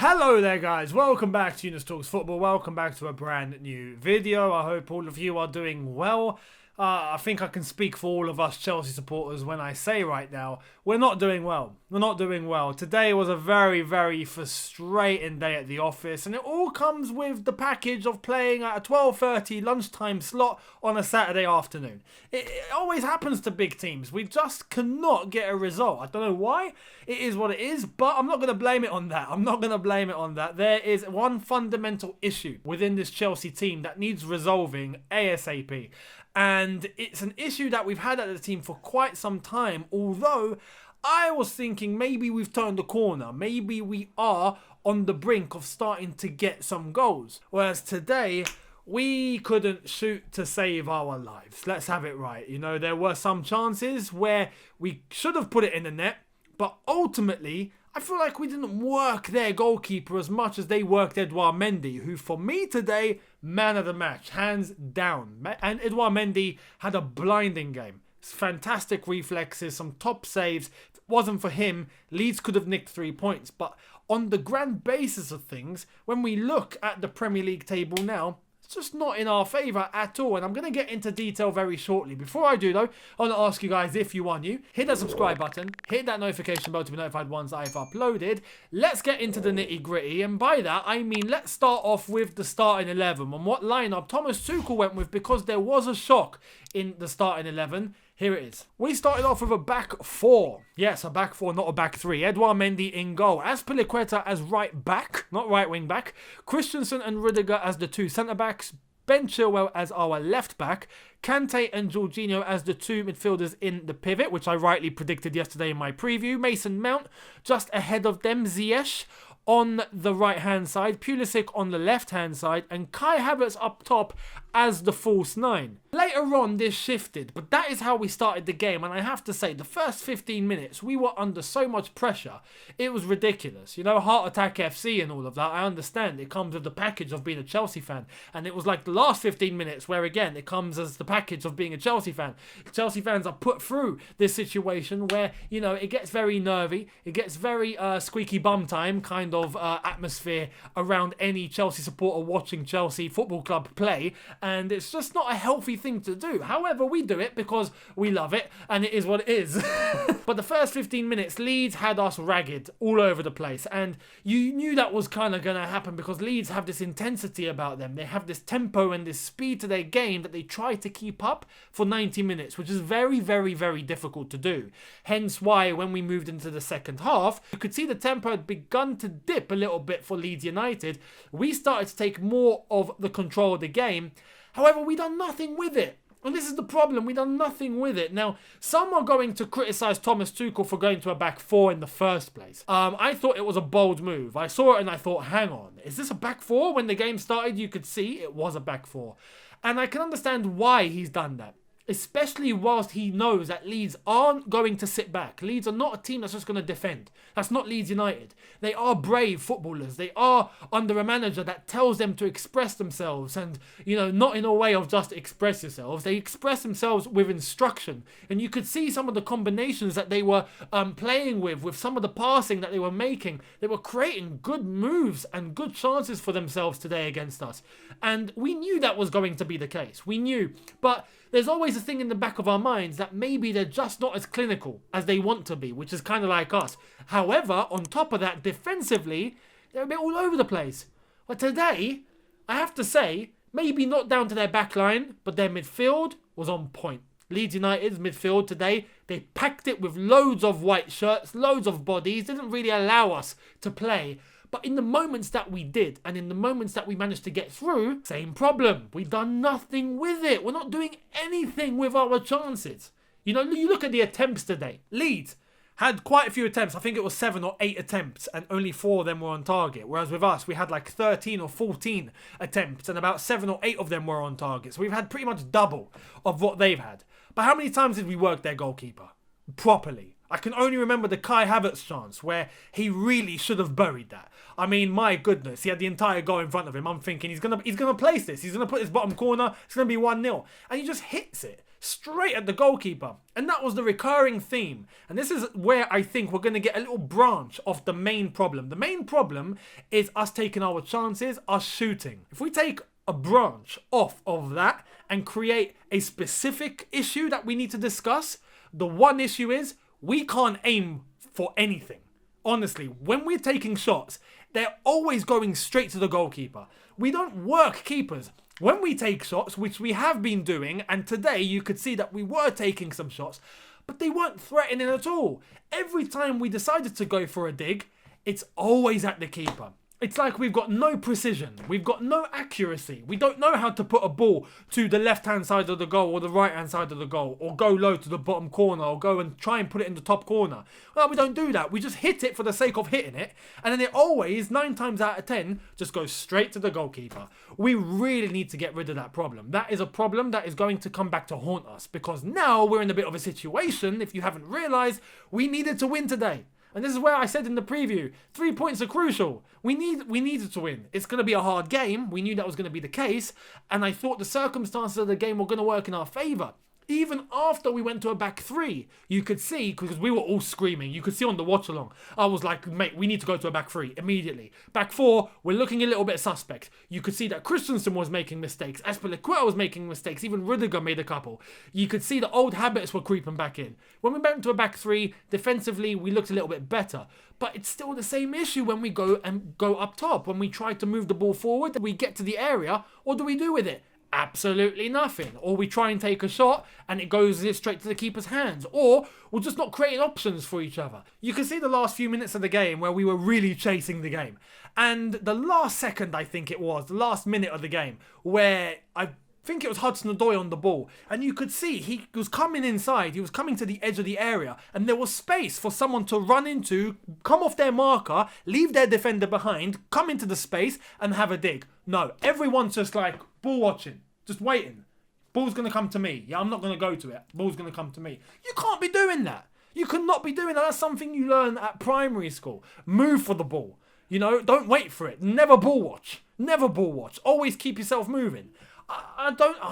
Hello there guys, welcome back to Younes Talks Football, welcome back to a brand new video. I hope all of you are doing well. I think I can speak for all of us Chelsea supporters when I say right now, we're not doing well. We're not doing well. Today was a very frustrating day at the office, and it all comes with the package of playing at a 12:30 lunchtime slot on a Saturday afternoon. It always happens to big teams. We just cannot get a result. I don't know why. It is what it is, but I'm not going to blame it on that. I'm not going to blame it on that. There is one fundamental issue within this Chelsea team that needs resolving ASAP. And it's an issue that we've had at the team for quite some time, although I was thinking maybe we've turned the corner. Maybe we are on the brink of starting to get some goals. Whereas today, we couldn't shoot to save our lives. Let's have it right. You know, there were some chances where we should have put it in the net, but ultimately, I feel like we didn't work their goalkeeper as much as they worked Edouard Mendy, who for me today, man of the match, hands down. And Edouard Mendy had a blinding game. Fantastic reflexes, some top saves. If it wasn't for him, Leeds could have nicked 3 points. But on the grand basis of things, when we look at the Premier League table now, just not in our favour at all, and I'm going to get into detail very shortly. Before I do though, I want to ask you guys, if you are new, hit that subscribe button, hit that notification bell to be notified once I've uploaded. Let's get into the nitty gritty, and by that I mean let's start off with the starting 11 and what lineup Thomas Tuchel went with, because there was a shock in the starting 11. Here it is. We started off with a back four. Yes, a back four, not a back three. Edouard Mendy in goal. Azpilicueta as right back, not right wing back. Christensen and Rudiger as the two centre backs. Ben Chilwell as our left back. Kante and Jorginho as the two midfielders in the pivot, which I rightly predicted yesterday in my preview. Mason Mount just ahead of them. Ziyech on the right hand side, Pulisic on the left hand side, and Kai Havertz up top as the false nine. Later on this shifted, but that is how we started the game, and I have to say the first 15 minutes we were under so much pressure, it was ridiculous. You know, Heart Attack FC and all of that, I understand it comes with the package of being a Chelsea fan, and it was like the last 15 minutes where again it comes as the package of being a Chelsea fan. Chelsea fans are put through this situation where, you know, it gets very nervy, it gets very squeaky bum time kind of atmosphere around any Chelsea supporter watching Chelsea Football Club play, and it's just not a healthy thing to do. However, we do it because we love it, and it is what it is. But the first 15 minutes, Leeds had us ragged all over the place, and you knew that was kind of going to happen because Leeds have this intensity about them. They have this tempo and this speed to their game that they try to keep up for 90 minutes, which is very difficult to do. Hence why when we moved into the second half, you could see the tempo had begun to dip a little bit for Leeds United. We started to take more of the control of the game. However, we done nothing with it. And this is the problem, we done nothing with it. Now, some are going to criticise Thomas Tuchel for going to a back four in the first place. I thought it was a bold move. I saw it and I thought, hang on, is this a back four? When the game started, you could see it was a back four. And I can understand why he's done that. Especially whilst he knows that Leeds aren't going to sit back. Leeds are not a team that's just going to defend. That's not Leeds United. They are brave footballers. They are under a manager that tells them to express themselves, and, you know, not in a way of just express yourselves. They express themselves with instruction. And you could see some of the combinations that they were playing with some of the passing that they were making. They were creating good moves and good chances for themselves today against us. And we knew that was going to be the case. We knew. But there's always a thing in the back of our minds that maybe they're just not as clinical as they want to be, which is kind of like us. However, on top of that, defensively, they're a bit all over the place. But today, I have to say, maybe not down to their back line, but their midfield was on point. Leeds United's midfield today, they packed it with loads of white shirts, loads of bodies, didn't really allow us to play. But in the moments that we did, and in the moments that we managed to get through, same problem. We done nothing with it. We're not doing anything with our chances. You know, you look at the attempts today. Leeds had quite a few attempts. I think it was 7 or 8 attempts, and only 4 of them were on target. Whereas with us, we had like 13 or 14 attempts, and about 7 or 8 of them were on target. So we've had pretty much double of what they've had. But how many times did we work their goalkeeper properly? I can only remember the Kai Havertz chance where he really should have buried that. I mean, my goodness, he had the entire goal in front of him. I'm thinking he's gonna place this. He's gonna put his bottom corner. It's gonna be 1-0, and he just hits it. straight at the goalkeeper. And that was the recurring theme. And this is where I think we're going to get a little branch of the main problem. The main problem is us taking our chances, us shooting. If we take a branch off of that and create a specific issue that we need to discuss, the one issue is we can't aim for anything. Honestly, when we're taking shots, they're always going straight to the goalkeeper. We don't work keepers. When we take shots, which we have been doing, and today you could see that we were taking some shots, but they weren't threatening at all. Every time we decided to go for a dig, it's always at the keeper. It's like we've got no precision. We've got no accuracy. We don't know how to put a ball to the left-hand side of the goal or the right-hand side of the goal, or go low to the bottom corner, or go and try and put it in the top corner. Well, we don't do that. We just hit it for the sake of hitting it, and then it always, 9 times out of 10, just goes straight to the goalkeeper. We really need to get rid of that problem. That is a problem that is going to come back to haunt us, because now we're in a bit of a situation, if you haven't realised, we needed to win today. And this is where I said in the preview, 3 points are crucial. We needed to win. It's going to be a hard game. We knew that was going to be the case. And I thought the circumstances of the game were going to work in our favour. Even after we went to a back 3, you could see, because we were all screaming, you could see on the watch along, I was like, mate, we need to go to a back 3 immediately. Back 4, we're looking a little bit suspect. You could see that Christensen was making mistakes, Azpilicueta was making mistakes, even Rudiger made a couple. You could see the old habits were creeping back in. When we went to a back 3, defensively, we looked a little bit better. But it's still the same issue when we go up top. When we try to move the ball forward, we get to the area, what do we do with it? Absolutely nothing. Or we try and take a shot and it goes straight to the keeper's hands. Or we're just not creating options for each other. You can see the last few minutes of the game where we were really chasing the game. And the last second, I think it was, the last minute of the game, where I think it was Hudson-Odoi on the ball, and you could see he was coming inside, he was coming to the edge of the area, and there was space for someone to run into, come off their marker, leave their defender behind, come into the space and have a dig. No, everyone's just like ball watching, just waiting. Ball's going to come to me. Yeah, I'm not going to go to it. Ball's going to come to me. You can't be doing that. You cannot be doing that. That's something you learn at primary school. Move for the ball. You know, don't wait for it. Never ball watch. Never ball watch. Always keep yourself moving. I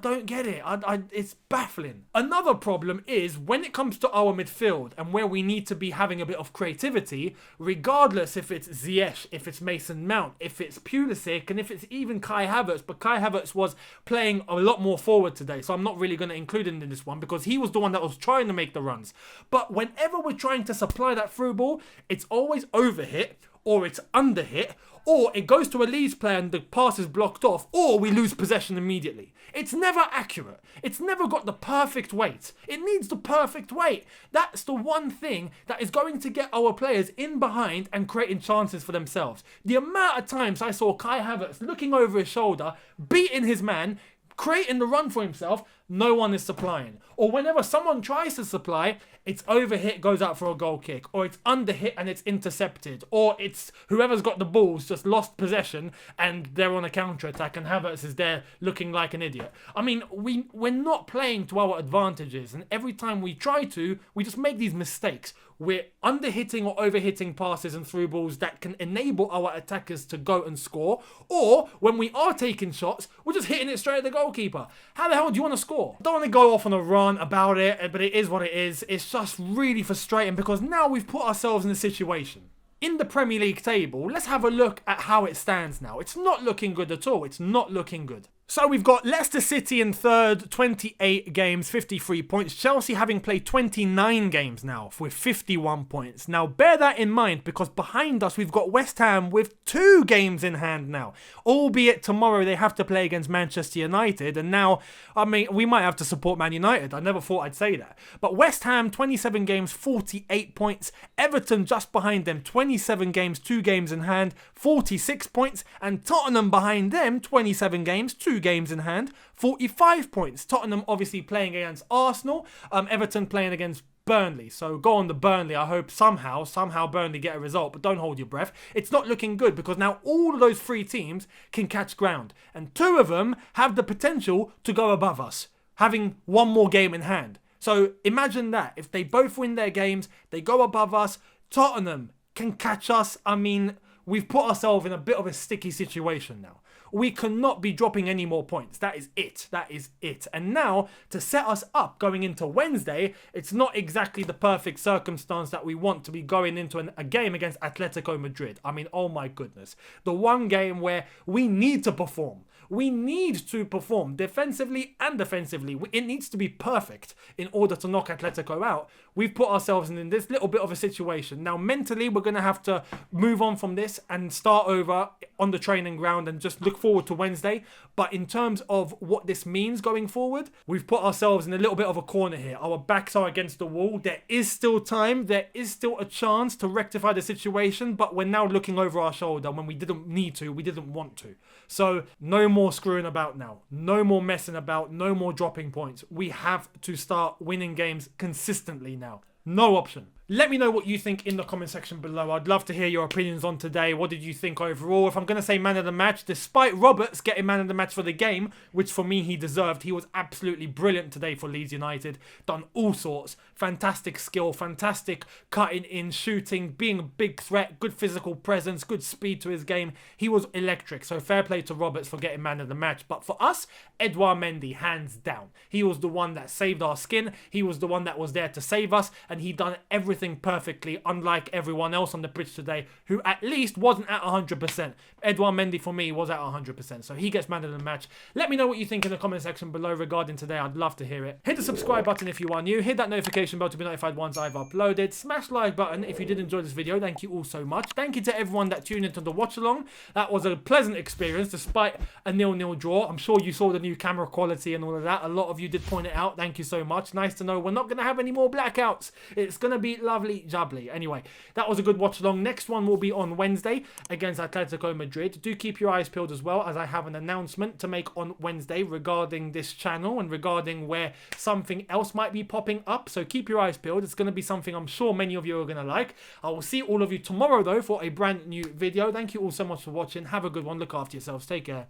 don't get it. It's baffling. Another problem is when it comes to our midfield and where we need to be having a bit of creativity, regardless if it's Ziyech, if it's Mason Mount, if it's Pulisic, and if it's even Kai Havertz. But Kai Havertz was playing a lot more forward today, so I'm not really going to include him in this one because he was the one that was trying to make the runs. But whenever we're trying to supply that through ball, it's always overhit or it's underhit, or it goes to a Leeds player and the pass is blocked off, or we lose possession immediately. It's never accurate. It's never got the perfect weight. It needs the perfect weight. That's the one thing that is going to get our players in behind and creating chances for themselves. The amount of times I saw Kai Havertz looking over his shoulder, beating his man, creating the run for himself, no one is supplying. Or whenever someone tries to supply, it's overhit, goes out for a goal kick, or it's underhit and it's intercepted, or it's whoever's got the balls just lost possession and they're on a counter-attack and Havertz is there looking like an idiot. I mean, we're not playing to our advantages, and every time we try to, we just make these mistakes. We're underhitting or overhitting passes and through balls that can enable our attackers to go and score, or when we are taking shots, we're just hitting it straight at the goalkeeper. How the hell do you want to score? I don't want to go off on a rant about it, but it is what it is. It's just really frustrating because now we've put ourselves in a situation. In the Premier League table, let's have a look at how it stands now. It's not looking good at all. It's not looking good. So we've got Leicester City in third, 28 games, 53 points. Chelsea having played 29 games now with 51 points. Now bear that in mind because behind us we've got West Ham with 2 games in hand now. Albeit tomorrow they have to play against Manchester United, and now, I mean, we might have to support Man United. I never thought I'd say that. But West Ham, 27 games, 48 points. Everton just behind them, 27 games, 2 games in hand, 46 points. And Tottenham behind them, 27 games, 2 games in hand, 45 points. Tottenham obviously playing against Arsenal, Everton playing against Burnley. So go on the Burnley. I hope somehow Burnley get a result, but don't hold your breath. It's not looking good because now all of those 3 teams can catch ground, and 2 of them have the potential to go above us, having 1 more game in hand. So imagine that. If they both win their games, they go above us. Tottenham can catch us. I mean, we've put ourselves in a bit of a sticky situation now. We cannot be dropping any more points. That is it. That is it. And now, to set us up going into Wednesday, it's not exactly the perfect circumstance that we want to be going into a game against Atletico Madrid. I mean, oh my goodness. The one game where we need to perform. We need to perform defensively and offensively. It needs to be perfect in order to knock Atletico out. We've put ourselves in this little bit of a situation. Now, mentally, we're going to have to move on from this and start over on the training ground and just look forward to Wednesday. But in terms of what this means going forward, we've put ourselves in a little bit of a corner here. Our backs are against the wall. There is still time. There is still a chance to rectify the situation, but we're now looking over our shoulder when we didn't need to, we didn't want to. So no more screwing about now. No more messing about. No more dropping points. We have to start winning games consistently now. No option. Let me know what you think in the comment section below. I'd love to hear your opinions on today. What did you think overall? If I'm going to say man of the match, despite Roberts getting man of the match for the game, which for me he deserved, he was absolutely brilliant today for Leeds United. Done all sorts. Fantastic skill, fantastic cutting in, shooting, being a big threat, good physical presence, good speed to his game. He was electric. So fair play to Roberts for getting man of the match. But for us, Edouard Mendy, hands down. He was the one that saved our skin. He was the one that was there to save us. And he done everything perfectly, unlike everyone else on the pitch today, who at least wasn't at 100%. Edouard Mendy, for me, was at 100%, so he gets man of the match. Let me know what you think in the comment section below regarding today. I'd love to hear it. Hit the subscribe button if you are new. Hit that notification bell to be notified once I've uploaded. Smash the like button if you did enjoy this video. Thank you all so much. Thank you to everyone that tuned into the watch along. That was a pleasant experience despite a 0-0 draw. I'm sure you saw the new camera quality and all of that. A lot of you did point it out. Thank you so much. Nice to know we're not going to have any more blackouts. It's going to be lovely jubbly. Anyway, that was a good watch along. Next one will be on Wednesday against Atletico Madrid. Do keep your eyes peeled as well, as I have an announcement to make on Wednesday regarding this channel and regarding where something else might be popping up. So keep your eyes peeled. It's going to be something I'm sure many of you are going to like. I will see all of you tomorrow though for a brand new video. Thank you all so much for watching. Have a good one. Look after yourselves. Take care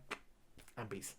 and peace.